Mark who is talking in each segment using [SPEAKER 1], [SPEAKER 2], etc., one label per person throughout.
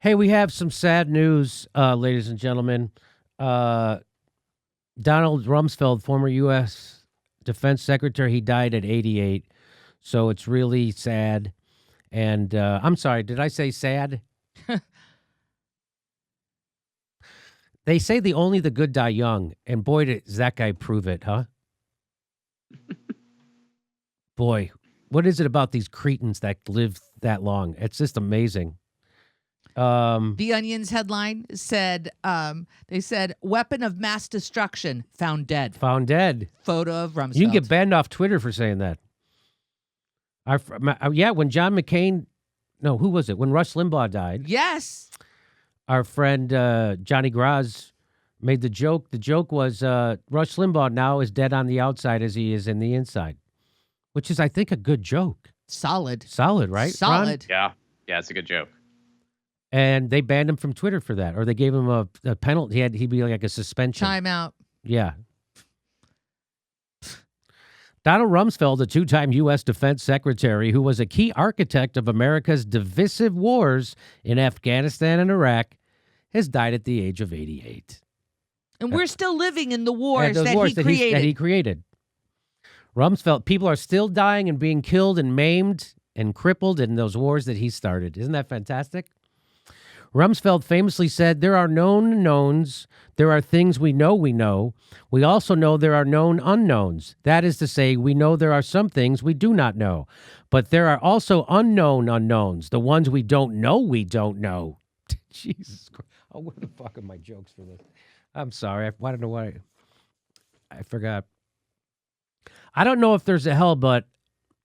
[SPEAKER 1] Hey, we have some sad news, ladies and gentlemen. Donald Rumsfeld, former U.S. Defense Secretary, he died at 88. So it's really sad. And I'm sorry, did I say sad? They say only the good die young. And boy, does that guy prove it, huh? Boy, what is it about these cretins that live that long? It's just amazing.
[SPEAKER 2] The Onion's headline said, they said, weapon of mass destruction found dead.
[SPEAKER 1] Found dead.
[SPEAKER 2] Photo of Rumsfeld.
[SPEAKER 1] You can get banned off Twitter for saying that. When John McCain, no, who was it? When Rush Limbaugh died.
[SPEAKER 2] Yes.
[SPEAKER 1] Our friend Johnny Graz made the joke. The joke was Rush Limbaugh now is dead on the outside as he is in the inside, which is, I think, a good joke.
[SPEAKER 2] Solid.
[SPEAKER 1] Solid, right?
[SPEAKER 2] Solid.
[SPEAKER 1] Ron?
[SPEAKER 3] Yeah, it's a good joke.
[SPEAKER 1] And they banned him from Twitter for that, or they gave him a penalty. He'd be like a suspension.
[SPEAKER 2] Timeout.
[SPEAKER 1] Yeah. Donald Rumsfeld, a two-time U.S. Defense Secretary who was a key architect of America's divisive wars in Afghanistan and Iraq, has died at the age of 88.
[SPEAKER 2] And we're still living in the wars,
[SPEAKER 1] that
[SPEAKER 2] he
[SPEAKER 1] created. Rumsfeld, people are still dying and being killed and maimed and crippled in those wars that he started. Isn't that fantastic? Rumsfeld famously said, there are known knowns. There are things we know we know. We also know there are known unknowns. That is to say, we know there are some things we do not know. But there are also unknown unknowns, the ones we don't know we don't know. Jesus Christ. Oh, where the fuck are my jokes for this? I'm sorry. I don't know why. I forgot. I don't know if there's a hell, but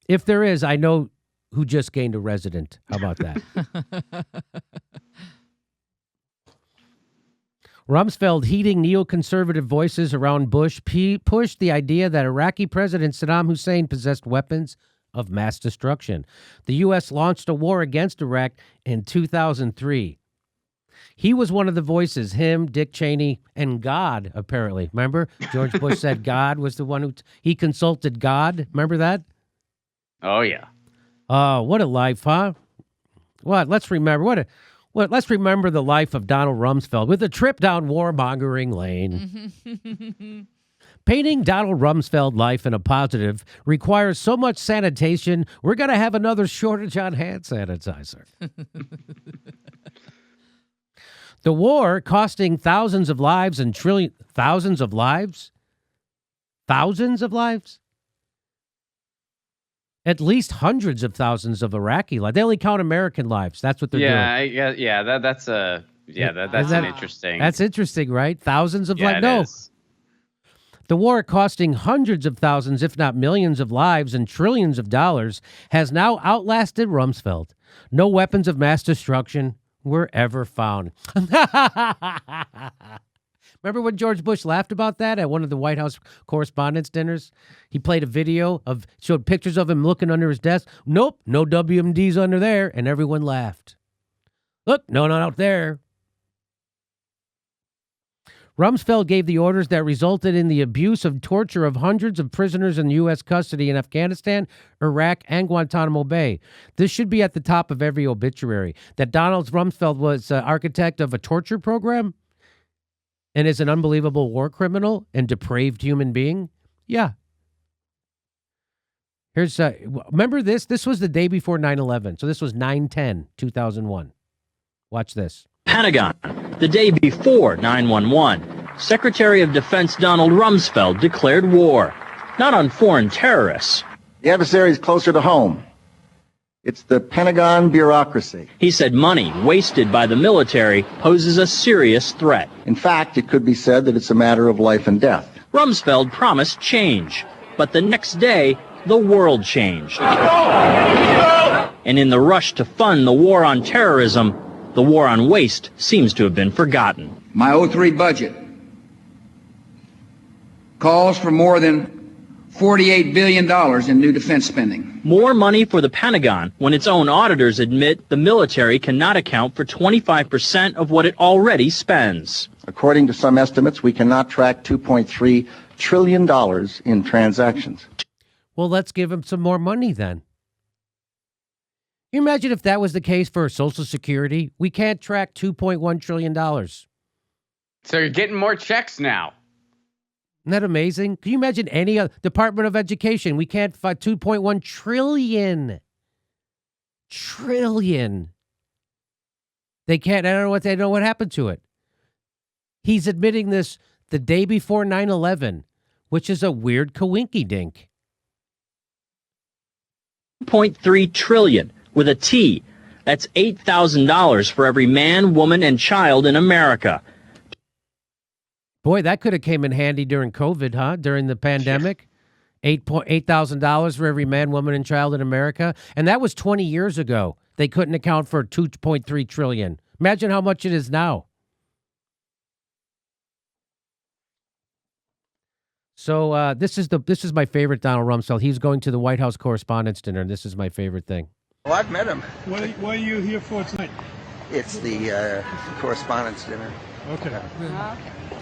[SPEAKER 1] if there is, I know who just gained a resident. How about that? Rumsfeld, heeding neoconservative voices around Bush, pushed the idea that Iraqi President Saddam Hussein possessed weapons of mass destruction. The U.S. launched a war against Iraq in 2003. He was one of the voices, him, Dick Cheney, and God, apparently. Remember? George Bush said God was the one who... he consulted God. Remember that?
[SPEAKER 3] Oh, yeah.
[SPEAKER 1] Oh, what a life, huh? What? Let's remember. Let's remember the life of Donald Rumsfeld with a trip down warmongering lane. Painting Donald Rumsfeld life in a positive requires so much sanitation, we're going to have another shortage on hand sanitizer. The war costing thousands of lives and thousands of lives? Thousands of lives? At least hundreds of thousands of Iraqi lives. They only count American lives. That's what they're doing.
[SPEAKER 3] That's an interesting.
[SPEAKER 1] That's interesting, right? Thousands of lives.
[SPEAKER 3] It
[SPEAKER 1] No.
[SPEAKER 3] is.
[SPEAKER 1] The war costing hundreds of thousands, if not millions of lives and trillions of dollars has now outlasted Rumsfeld. No weapons of mass destruction were ever found. Remember when George Bush laughed about that at one of the White House Correspondents' dinners? He played a video showed pictures of him looking under his desk. Nope, no WMDs under there, and everyone laughed. Look, no, not out there. Rumsfeld gave the orders that resulted in the abuse of torture of hundreds of prisoners in U.S. custody in Afghanistan, Iraq, and Guantanamo Bay. This should be at the top of every obituary. That Donald Rumsfeld was architect of a torture program and is an unbelievable war criminal and depraved human being? Yeah. Here's, remember this? This was the day before 9/11. So this was 9/10/2001. Watch this.
[SPEAKER 4] Pentagon, the day before 9/11. Secretary of Defense Donald Rumsfeld declared war, not on foreign terrorists.
[SPEAKER 5] The adversary is closer to home. It's the Pentagon bureaucracy.
[SPEAKER 4] He said money wasted by the military poses a serious threat.
[SPEAKER 5] In fact, it could be said that it's a matter of life and death.
[SPEAKER 4] Rumsfeld promised change, but the next day, the world changed. And in the rush to fund the war on terrorism, the war on waste seems to have been forgotten.
[SPEAKER 6] My 03 budget calls for more than $48 billion in new defense spending.
[SPEAKER 4] More money for the Pentagon when its own auditors admit the military cannot account for 25% of what it already spends.
[SPEAKER 5] According to some estimates, we cannot track $2.3 trillion in transactions.
[SPEAKER 1] Well, let's give him some more money then. You imagine if that was the case for Social Security? We can't track $2.1 trillion.
[SPEAKER 3] So you're getting more checks now.
[SPEAKER 1] Isn't that amazing? Can you imagine any Department of Education? We can't find 2.1 trillion. Trillion. They can't. I don't know what happened to it. He's admitting this the day before 9/11, which is a weird coinky-dink.
[SPEAKER 4] $2.3 trillion with a T. That's $8,000 for every man, woman, and child in America.
[SPEAKER 1] Boy, that could have came in handy during COVID, huh? During the pandemic. $8,000 for every man, woman, and child in America. And that was 20 years ago. They couldn't account for $2.3 trillion. Imagine how much it is now. So this is my favorite Donald Rumsfeld. He's going to the White House Correspondents' Dinner, and this is my favorite thing.
[SPEAKER 5] Well, I've met him.
[SPEAKER 7] What are you here for tonight?
[SPEAKER 5] It's the Correspondents' Dinner.
[SPEAKER 7] Okay.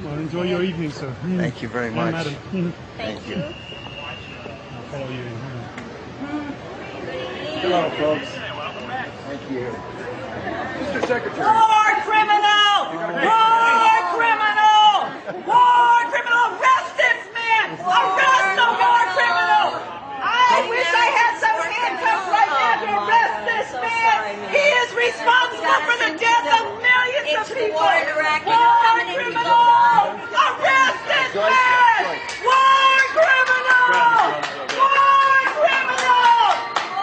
[SPEAKER 7] Well, enjoy your evening, sir.
[SPEAKER 5] Thank you very much.
[SPEAKER 7] Madam.
[SPEAKER 5] Thank you.
[SPEAKER 7] I'll follow you.
[SPEAKER 5] Hello, folks. Thank you. Mr. Secretary.
[SPEAKER 8] War criminal! War criminal! War criminal! Arrest this man! Arrest the war criminal! I wish I had some handcuffs right now to arrest this man! He is responsible for the death of millions of people! War criminal! Arrest this man! War criminal! War criminal!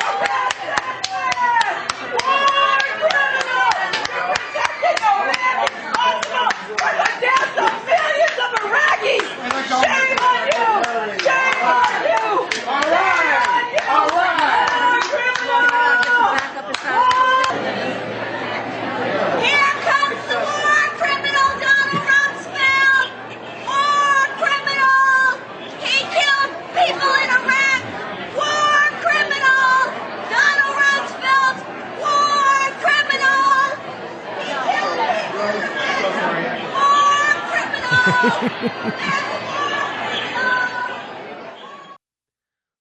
[SPEAKER 8] Arrest that man! War criminal! You're protecting a man responsible for the death of millions of Iraqis! Shame on you! Shame on you! Shame on you! War criminal! Here comes the war criminal, Donald Rumsfeld! War criminal! He killed people in Iraq! War criminal! Donald Rumsfeld! War criminal! He killed people in Iraq! War criminal!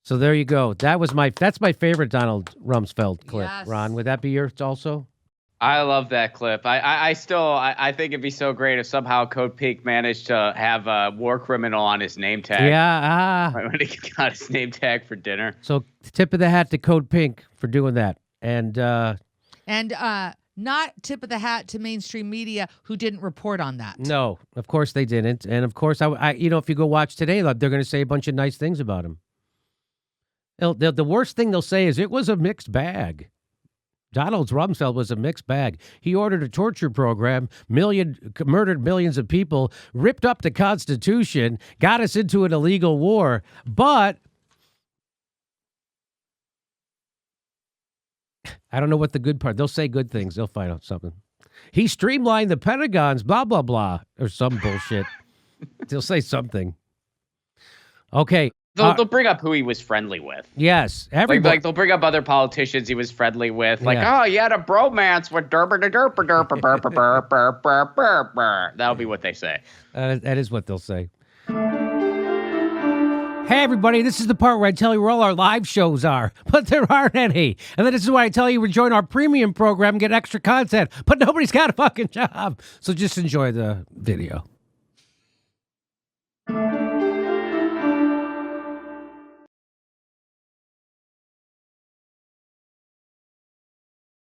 [SPEAKER 1] So there you go. That's my favorite Donald Rumsfeld clip.
[SPEAKER 2] Yes.
[SPEAKER 1] Ron, would that be yours also?
[SPEAKER 3] I love that clip. I still think it'd be so great if somehow Code Pink managed to have a war criminal on his name tag.
[SPEAKER 1] Yeah.
[SPEAKER 3] When he got his name tag for dinner.
[SPEAKER 1] So tip of the hat to Code Pink for doing that. And
[SPEAKER 2] not tip of the hat to mainstream media who didn't report on that.
[SPEAKER 1] no, of course they didn't. And of course, I if you go watch today, they're going to say a bunch of nice things about him. The worst thing they'll say is it was a mixed bag. Donald Rumsfeld was a mixed bag. He ordered a torture program, murdered millions of people, ripped up the Constitution, got us into an illegal war. But I don't know what the good part. They'll say good things. They'll find out something. He streamlined the Pentagon's blah, blah, blah, or some bullshit. They'll say something. Okay.
[SPEAKER 3] They'll bring up who he was friendly with.
[SPEAKER 1] Yes. Everybody.
[SPEAKER 3] Like they'll bring up other politicians he was friendly with. Like,
[SPEAKER 1] Yeah.
[SPEAKER 3] oh, he had a bromance with derper da derper derper burper burper burper burper. That'll be what they say.
[SPEAKER 1] That is what they'll say. Hey, everybody, this is the part where I tell you where all our live shows are, but there aren't any. And then this is why I tell you to join our premium program and get extra content, but nobody's got a fucking job. So just enjoy the video.